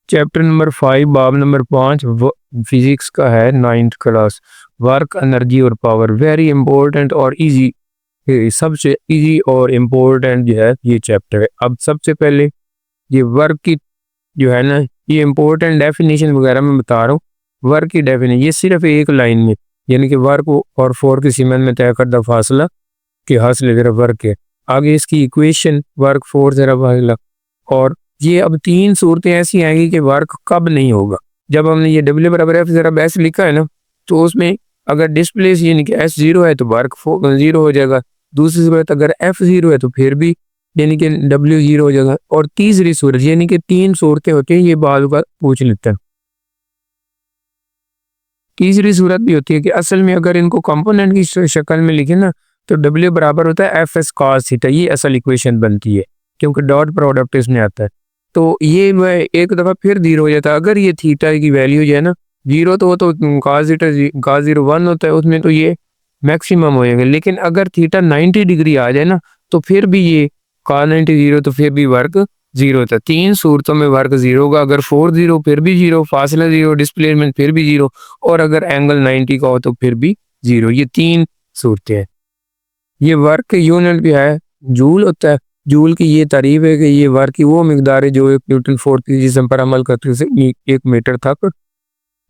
Chapter number 5 बाब number 5 physics का है 9th क्लास। वर्क, एनर्जी और पावर, वेरी इंपॉर्टेंट और इजी, सबसे इजी और इम्पोर्टेंट जो है ये चैप्टर है। अब सबसे पहले ये वर्क की जो है ना, ये इम्पोर्टेंट डेफिनेशन वगैरह मैं बता रहा हूँ। वर्क की डेफिनेशन ये सिर्फ एक लाइन में, यानी कि वर्क और फोर के सीमेंट में तय करदा फासला कि हासिल जरा वर्क है। आगे इसकी इक्वेशन वर्क फोर जरा फासला। और ये अब तीन सूरतें ऐसी आएंगी कि वर्क कब नहीं होगा। जब हमने ये डब्ल्यू बराबर एफ जरा एस लिखा है ना, तो उसमें अगर डिस्प्लेस यानी कि एस जीरो है तो वर्क जीरो हो जाएगा। दूसरी सूरत अगर एफ जीरो है तो फिर भी यानी कि डब्ल्यू जीरो हो जाएगा। और तीसरी सूरत यानी कि तीन सूरतें होती हैं, ये बाल का पूछ लेते हैं। तीसरी सूरत भी होती है कि असल में अगर इनको कंपोनेंट की शक्ल में लिखे ना, तो डब्ल्यू बराबर होता है एफ एस कॉस थीटा। ये असल इक्वेशन बनती है क्योंकि डॉट प्रोडक्ट इसमें आता है। तो ये मैं एक दफ़ा फिर जीरो हो जाता है। अगर ये थीटा की वैल्यू जो है ना जीरो, तो वो तो cos theta cos zero one होता है, उसमें तो ये मैक्सिमम हो जाएंगे। लेकिन अगर थीटा 90 डिग्री आ जाए ना, तो फिर भी ये कॉस 90 जीरो, तो फिर भी वर्क जीरो होता है। तीन सूरतों में वर्क जीरो होगा। अगर फोर जीरो फिर भी जीरो, फासला जीरो, डिस्प्लेसमेंट फिर भी जीरो, और अगर एंगल 90 का हो तो फिर भी जीरो। ये तीन सूरतें हैं। ये वर्क यूनिट भी है, जूल होता है। जूल की ये तारीफ है कि ये वर्क की वो मिकदार है जो एक न्यूटन फोर्स की जिस्म पर अमल करते से 1 मीटर तक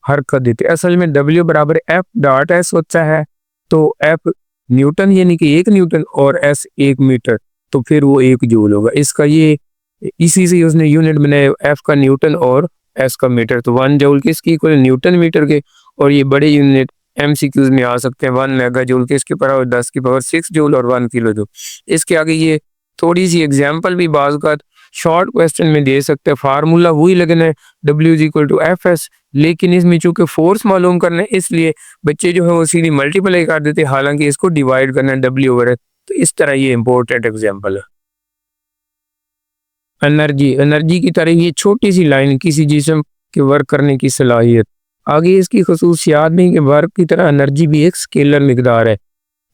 हरकत देते। असल में डब्ल्यू बराबर एफ डॉट एस होता है। तो एफ न्यूटन यानी कि 1 न्यूटन और एस 1 मीटर, तो फिर वो 1 जूल होगा। इसका ये इसी से उसने यूनिट बनाया, एफ का न्यूटन और एस का मीटर। तो 1 जूल किसकी इक्वल न्यूटन मीटर के। और ये बड़े यूनिट एमसीक्यूज में आ सकते हैं। 1 मेगा जूल के इसके पावर 10 की पावर 6 जूल और 1 किलो जूल। इसके आगे ये थोड़ी सी एग्जाम्पल भी बाज़ का शॉर्ट क्वेश्चन में दे सकते हैं। फार्मूला वही लगना है W is equal to F S, लेकिन इसमें चूंकि फोर्स मालूम करना है इसलिए बच्चे जो है वो सीधी मल्टीप्लाई कर देते हैं, हालांकि इसको डिवाइड करना है डब्ल्यू ओवर एच। तो इस तरह ये इंपॉर्टेंट एग्जाम्पल है। एनर्जी, एनर्जी की तरह ये छोटी सी लाइन किसी जिस्म के वर्क करने की सलाहियत। आगे इसकी खसूसियात में कि वर्क की तरह एनर्जी भी एक स्केलर मिकदार है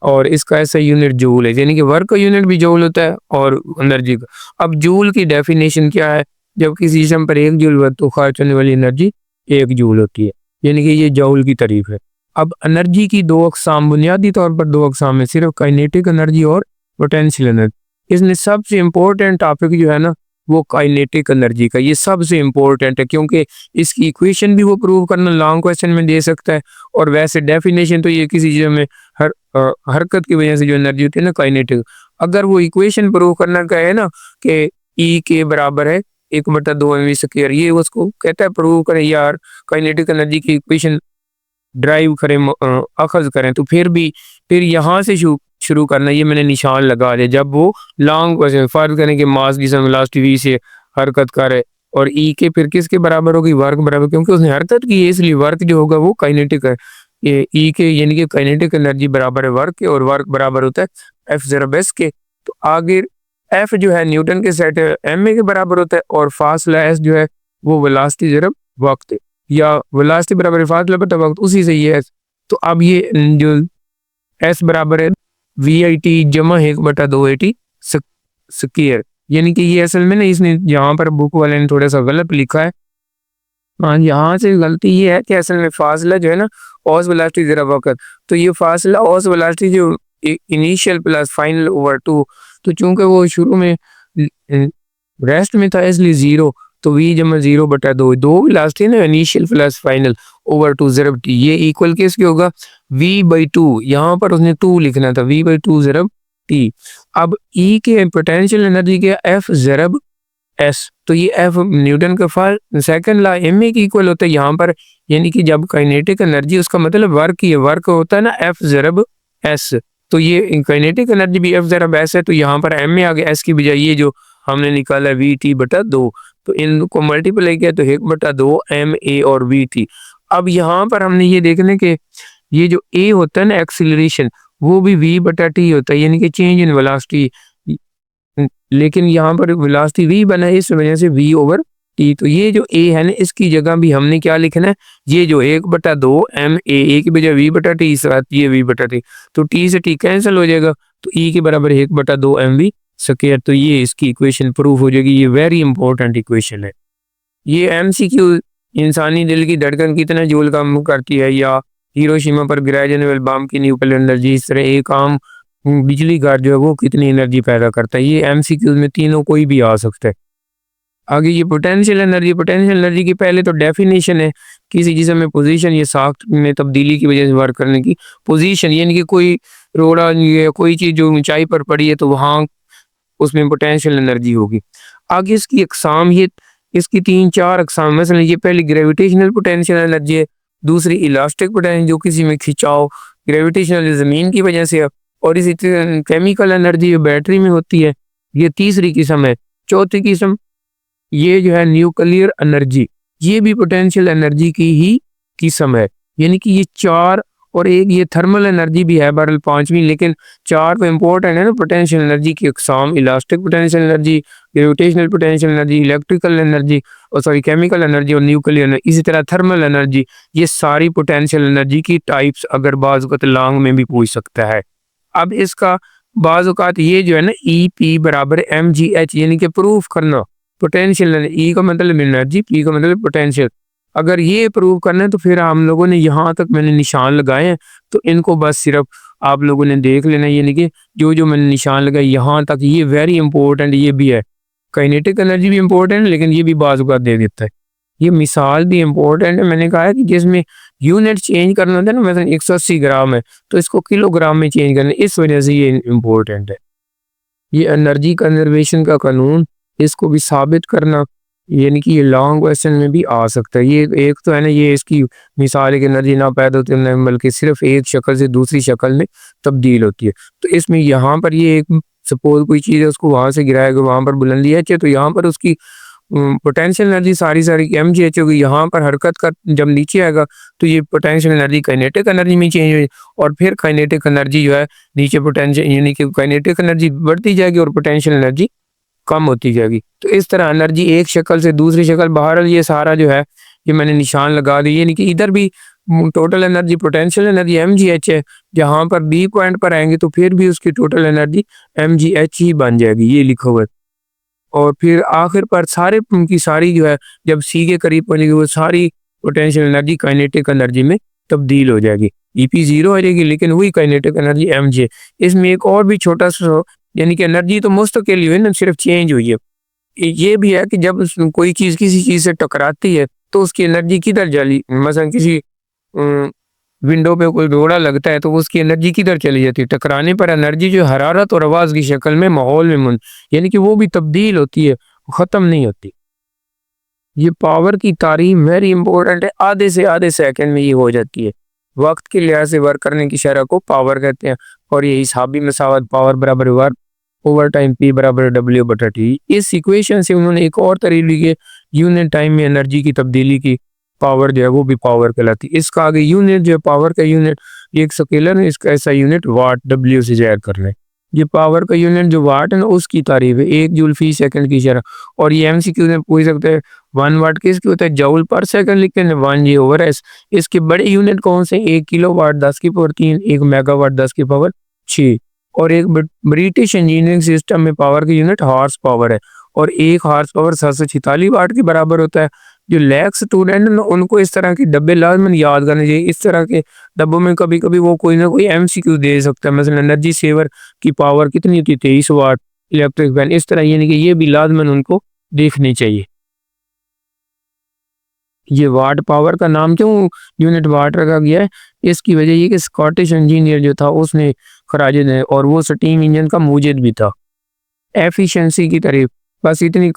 और इसका ऐसा यूनिट जूल है, यानी कि वर्क का यूनिट भी जूल होता है और एनर्जी का। अब जूल की डेफिनेशन क्या है? जब किसी जिस्म पर 1 जूल तो खर्च होने वाली एनर्जी 1 जूल होती है, यानी कि ये जूल की तारीफ है। अब एनर्जी की दो अकसाम, बुनियादी तौर पर दो अकसाम है, सिर्फ काइनेटिक एनर्जी और पोटेंशियल एनर्जी। इसमें सबसे इम्पोर्टेंट टॉपिक जो है ना वो काइनेटिक एनर्जी का, ये सबसे इम्पोर्टेंट है क्योंकि इसकी इक्वेशन भी वो प्रूव करना लॉन्ग क्वेश्चन में दे सकता है। और वैसे डेफिनेशन तो ये किसी चीज़ में हरकत की वजह से जो एनर्जी होती है ना काइनेटिक, अगर वो इक्वेशन प्रूव करना कहे ना कि ई के बराबर है 1/2 mv², ये उसको कहता है प्रूव करें यार, काइनेटिक एनर्जी की इक्वेशन ड्राइव करें, अखज करें, तो फिर यहाँ से शुरू करना। ये मैंने निशान लगा दिया। जब वो लॉन्ग क्वेश्चन फर्ज करें कि मास जिसम वेलोसिटी v से हरकत करे और ई के फिर किसके बराबर होगी, वर्क बराबर, क्योंकि उसने हरकत की है इसलिए वर्क जो होगा वो काइनेटिक है। ये ई के यानी कि काइनेटिक एनर्जी बराबर है वर्क के, और वर्क बराबर होता है एफ जरा एस के। तो आगे एफ जो है न्यूटन के सेट एम ए के बराबर होता है, और फासला एस जो है वो वेलोसिटी जरा वक्त, या वेलोसिटी बराबर फासला बटा वक्त, उसी से ये एस। तो अब ये जो एस बराबर है वी आई टी जमा 1/2 स्क्वायर, यानी कि ये असल में ना इसने यहाँ पर बुक वाले ने थोड़ा सा गलत लिखा है। हाँ, यहाँ से गलती ये है कि असल में फासला जो है ना औस वेलोसिटी जरा वक्त, तो ये फासला औस वेलोसिटी जो इनिशियल प्लस फाइनल ओवर 2, तो चूंकि वो शुरू में रेस्ट में था इसलिए 0, तो v जमा 0/2, दो वेलोसिटी ना initial plus final over 2 ज़रब t, ये इक्वल किसके होगा v/2। यहाँ पर उसने 2 लिखना था, v/2 ज़रब t। अब E के पोटेंशियल एनर्जी के f ज़रब s, तो ये f न्यूटन का सेकंड लॉ ma की इक्वल होता है यहाँ पर, यानी कि जब काइनेटिक एनर्जी उसका मतलब वर्क ही है, वर्क होता है ना f ज़रब s, तो ये काइनेटिक एनर्जी भी f ज़रब s है। तो यहाँ पर ma आ गया, s की बजाय ये जो हमने निकाला vt/2, तो इनको मल्टीप्लाई किया तो 1/2 ma और vt। अब यहाँ पर हमने ये देखने के ये जो a होता है ना एक्सीलरेशन, वो भी v/t होता है, यानी कि चेंज इन वेलोसिटी, लेकिन यहाँ पर वेलोसिटी v बना है इस वजह से v/t। तो ये जो a है ना इसकी जगह भी हमने क्या लिखना है, ये जो 1/2 ma, a की बजाय v/t, साथ ये v/t, तो t से t कैंसिल हो जाएगा, तो e के बराबर 1/2 mv²। तो ये इसकी इक्वेशन प्रूफ हो जाएगी। ये वेरी इंपॉर्टेंट इक्वेशन है। ये एमसीक्यू इंसानी दिल की धड़कन कितना जूल काम करती है, या हिरोशिमा पर गिराए जाने वाले बम की न्यूक्लियर एनर्जी, इस तरह एक आम बिजली घर जो है वो कितनी एनर्जी पैदा करता है। ये एमसीक्यू में तीनों कोई भी आ सकता है। आगे ये पोटेंशियल एनर्जी की पहले तो डेफिनेशन है, किसी जिस्म में पोजीशन या साख्त में तब्दीली की वजह से वर्क करने की। पोजीशन यानी कि कोई रोड़ा या कोई चीज जो ऊंचाई पर पड़ी है तो वहां उसमें पोटेंशियल एनर्जी होगी। आगे इसकी अकसाम, ये इसकी 3-4 अकसाम, मसलन ये पहली ग्रेविटेशनल पोटेंशियल एनर्जी है, दूसरी इलास्टिक पोटेंशियल जो किसी में खिंचाव ग्रेविटेशनल जमीन की वजह से है, और इसी तरह केमिकल एनर्जी जो बैटरी में होती है, ये तीसरी किस्म है। चौथी किस्म ये जो है न्यूक्लियर एनर्जी, ये भी पोटेंशियल एनर्जी की ही किस्म है। यानी कि ये 4 और एक ये थर्मल एनर्जी भी है बहरहाल पांचवी, लेकिन 4 तो इम्पोर्टेंट है ना पोटेंशियल एनर्जी की अकसाम, elastic potential energy, gravitational potential energy, electrical energy और सॉरी केमिकल एनर्जी और न्यूक्लियर एनर्जी, इसी तरह थर्मल एनर्जी। ये सारी पोटेंशियल एनर्जी की टाइप्स अगर बाज़ वक़्त लॉन्ग में भी पूछ सकता है। अब इसका बाज़ औक़ात ये जो है ना EP बराबर mgh, यानी कि प्रूफ करना पोटेंशियल, ई का मतलब एनर्जी, पी का मतलब पोटेंशियल। अगर ये प्रूव करना है तो फिर हम लोगों ने यहाँ तक मैंने निशान लगाए हैं, तो इनको बस सिर्फ आप लोगों ने देख लेना। यानी कि जो जो मैंने निशान लगाए यहाँ तक, ये वेरी इंपॉर्टेंट ये भी है। काइनेटिक एनर्जी भी इंपॉर्टेंट है, लेकिन ये भी बाज़ औक़ात दे देता है। ये मिसाल भी इंपॉर्टेंट है, मैंने कहा है कि जिसमें यूनिट चेंज करना होता है ना, मतलब 180 ग्राम है तो इसको किलोग्राम में चेंज करना है, इस वजह से ये इम्पोर्टेंट है। ये एनर्जी कंजर्वेशन का कानून, इसको भी साबित करना, यानी कि ये लॉन्ग क्वेश्चन में भी आ सकता है। ये एक तो है ना, ये इसकी मिसाल है कि एनर्जी ना पैदा होती है बल्कि सिर्फ एक शक्ल से दूसरी शक्ल में तब्दील होती है। तो इसमें यहाँ पर ये एक सपोज कोई चीज़ है उसको वहाँ से गिराया गया, वहाँ पर बुलंदी है तो यहाँ पर उसकी पोटेंशियल एनर्जी सारी mgh होगी। यहाँ पर हरकत का जब नीचे आएगा तो ये पोटेंशियल एनर्जी काइनेटिक एनर्जी में चेंज हुई, और फिर काइनेटिक एनर्जी जो है नीचे पोटेंशियल, यानी कि काइनेटिक एनर्जी बढ़ती जाएगी और पोटेंशियल एनर्जी कम होती जाएगी। तो इस तरह एनर्जी एक शक्ल से दूसरी शक्ल, बहरहाल ये सारा जो है ये मैंने निशान लगा दिए, यानी कि इधर भी total energy potential energy mgh है, जहाँ पर B पॉइंट पर आएंगे तो फिर भी उसकी टोटल एनर्जी mgh ही बन जाएगी, ये लिखा हुआ है। और फिर आखिर पर सारे की सारी जो है जब C के करीब पहुंचेगी वो सारी पोटेंशियल एनर्जी काइनेटिक एनर्जी में तब्दील हो जाएगी। EP 0 हो जाएगी, लेकिन वही काइनेटिक एनर्जी mg। इसमें एक और भी छोटा सा, यानी कि एनर्जी तो मुस्तकिल ही हुई ना, सिर्फ चेंज हुई है। ये भी है कि जब कोई चीज़ किसी चीज़ से टकराती है तो उसकी एनर्जी किधर चली, मसलन किसी विंडो पे कोई रोड़ा लगता है तो उसकी एनर्जी किधर चली जाती है, टकराने पर एनर्जी जो हरारत और आवाज़ की शक्ल में माहौल में यानी कि वो भी तब्दील होती है, ख़त्म नहीं होती। ये पावर की तारीफ वेरी इंपॉर्टेंट है, आधे से आधे सेकंड में ये हो जाती है। वक्त के लिहाज से वर्क करने की शरह को पावर कहते हैं, और ये हिसाबी मसावत पावर बराबर वर्क ओवर टाइम P बराबर W/T। इस इक्वेशन से उन्होंने एक और तरीके लिए यूनिट टाइम में एनर्जी की तब्दीली की पावर जो है वो भी पावर कहलाती है। इसका आगे यूनिट जो है पावर का यूनिट, ये एक स्केलर है, इसका ऐसा यूनिट वाट W से जाहिर करना है। ये पावर का यूनिट जो वाट है ना उसकी तारीफ है, 1 जूल फी सेकंड की शरह। और ये MCQ में पूछ सकते हैं 1 वाट किसकी होता है, जूल पर सेकंड लिखते हैं 1J/s। इसके बड़े यूनिट कौन से, 1 किलोवाट 10 की पावर 3, 1 मेगावाट 10 की पावर 6। और एक ब्रिटिश इंजीनियरिंग सिस्टम में पावर की यूनिट हॉर्स पावर है, और 1 हॉर्स पावर 746 वाट के बराबर होता है। जो लैक स्टूडेंट है उनको इस तरह के डब्बे लाजमन याद करने चाहिए। इस तरह के डब्बों में कभी कभी वो कोई ना कोई MCQ दे सकता है, मतलब एनर्जी सेवर की पावर कितनी होती है, 23 वाट, इलेक्ट्रिक फैन, इस तरह, यानी कि ये भी लाजमन उनको देखनी चाहिए। ये वाट पावर का नाम क्यों यूनिट वाट रखा गया है, इसकी वजह ये कि स्कॉटिश इंजीनियर जो था उसने खराजिद है, और वो स्टीम इंजन का मूजिद भी था। एफिशिएंसी की तारीफ, बस इतनी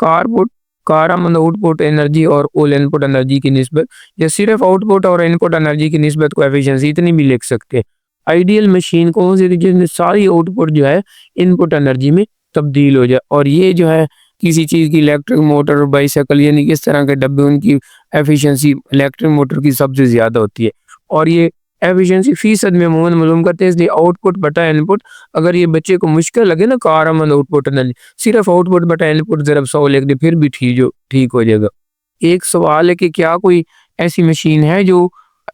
कारआमद आउटपुट एनर्जी और कुल इनपुट एनर्जी की निस्बत, या सिर्फ आउटपुट और इनपुट एनर्जी की निस्बत को एफिशिएंसी इतनी भी लिख सकते हैं। आइडियल मशीन कौन सी थी जिसमें सारी आउटपुट जो है इनपुट एनर्जी में तब्दील हो जाए, और ये जो है किसी चीज़ की इलेक्ट्रिक मोटर, बाइसाइकिल, यानी कि इस तरह के डब्बे, उनकी एफिशिएंसी इलेक्ट्रिक मोटर की सबसे ज़्यादा होती है। और ये एफिशिएंसी फीसद में अमूमन मालूम करते हैं, इसलिए आउटपुट बटा इनपुट, अगर ये बच्चे को मुश्किल लगे ना कारआमद आउटपुट एनर्जी, सिर्फ आउटपुट बटा इनपुट ज़रा 100 लिख दे फिर भी ठीक हो जाएगा। एक सवाल है कि क्या कोई ऐसी मशीन है जो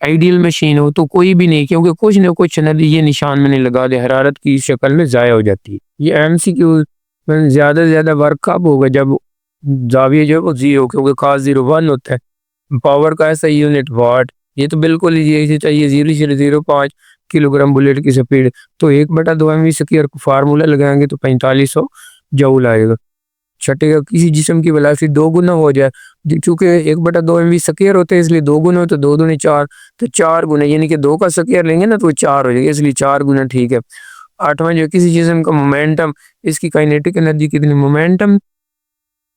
आइडियल मशीन हो, तो कोई भी नहीं, क्योंकि कुछ ना कुछ एनर्जी, ये निशान मैंने लगा दिया, हरारत की शक्ल में ज़ाया हो जाती है। ये MCQ ज़्यादा से ज़्यादा वर्क कब होगा, जब जाविया जो है वो जीरो, क्योंकि खास 0 1 होता है। पावर का ऐसा यूनिट वाट, ये तो बिल्कुल ही यही चाहिए 0.05 किलोग्राम बुलेट की स्पीड। तो 1/2 mv² को फार्मूला लगाएंगे तो 4500 जूल आएगा। छठे का किसी जिस्म की वेलोसिटी 2 गुना हो जाए, चूंकि 1/2 mv² होते हैं इसलिए 2 गुना हो तो 2 दूनी 4, तो 4 गुना यानी कि 2 का स्क्वायर लेंगे ना तो 4 हो जाएगा, इसलिए 4 गुना ठीक है। आठवां जो किसी जिस्म का मोमेंटम, इसकी काइनेटिक एनर्जी कितनी, मोमेंटम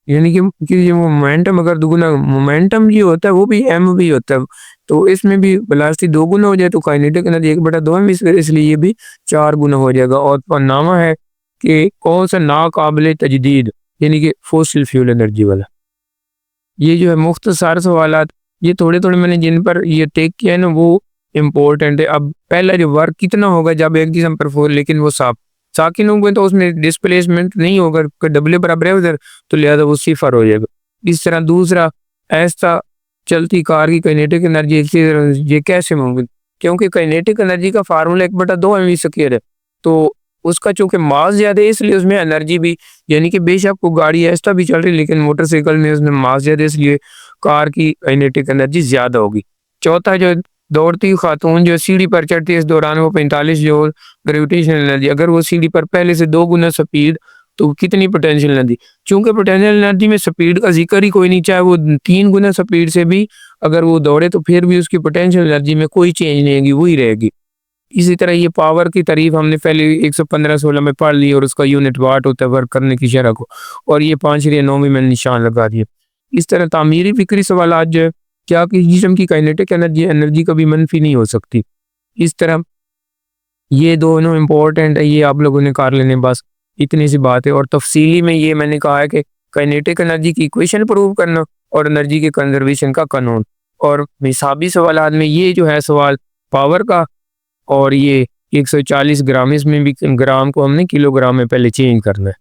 यानी कि ये मोमेंटम अगर दुगुना, मोमेंटम ये होता है वो भी एम भी होता है, तो इसमें भी वेलोसिटी 2 गुना हो जाए तो काइनेटिक एनर्जी 1/2 mv², इसलिए ये भी 4 गुना हो जाएगा। और पन्नामा है कि कौन सा नाकाबिले तजदीद यानी कि फोसिल फ्यूल एनर्जी वाला। ये जो है मुख्तसर सवालात, ये थोड़े थोड़े मैंने जिन पर ये टेक किया है ना वो इम्पोर्टेंट है। अब पहला जो वर्क कितना होगा जब एक जिस्म पर फोर्स, लेकिन वो साकिन होंगे तो उसमें डिस्प्लेसमेंट नहीं होगा, डब्ल्यू बराबर है उधर, तो लिहाजा वो 0 हो जाएगा। इस तरह दूसरा, ऐसा चलती कार की काइनेटिक एनर्जी ये कैसे होंगे, क्योंकि काइनेटिक एनर्जी का फार्मूला 1/2 mv² है, तो उसका चूंकि मास ज्यादा है इसलिए उसमें एनर्जी भी, यानी कि बेशक वो गाड़ी ऐसा भी चल रही है लेकिन मोटरसाइकिल में उसमें मास ज्यादा है इसलिए कार की काइनेटिक एनर्जी ज्यादा होगी। चौथा जो दौड़ती हुई खातून जो सीढ़ी पर चढ़ती है इस दौरान वो 45 जूल ग्रेविटेशनल एनर्जी, अगर वो सीढ़ी पर पहले से 2 गुना स्पीड तो कितनी पोटेंशियल एनर्जी, चूंकि पोटेंशियल एनर्जी में स्पीड का जिक्र ही कोई नहीं, चाहे वो 3 गुना स्पीड से भी अगर वो दौड़े तो फिर भी उसकी पोटेंशियल एनर्जी में कोई चेंज नहीं होगी, वही रहेगी। इसी तरह ये पावर की तारीफ हमने पहले 115-16 में पढ़ ली और उसका यूनिट वाट होता है वर्क करने की शरह को, और ये 5 या 9 में मैंने निशान लगा दिए। इस तरह तामीरी फिक्री सवाल आज जो है, क्या कि जिस्म की काइनेटिक एनर्जी कभी मनफी नहीं हो सकती। इस तरह ये दोनों इम्पोर्टेंट है, ये आप लोगों ने कर लेने, बस इतनी सी बात है। और तफसीली में ये मैंने कहा है कि काइनेटिक एनर्जी की इक्वेशन प्रूव करना और एनर्जी के कंजर्वेशन का कानून, और हिसाबी सवाल में ये जो है सवाल पावर का, और ये 140 ग्राम, इसमें भी ग्राम को हमने किलोग्राम में पहले चेंज करना है।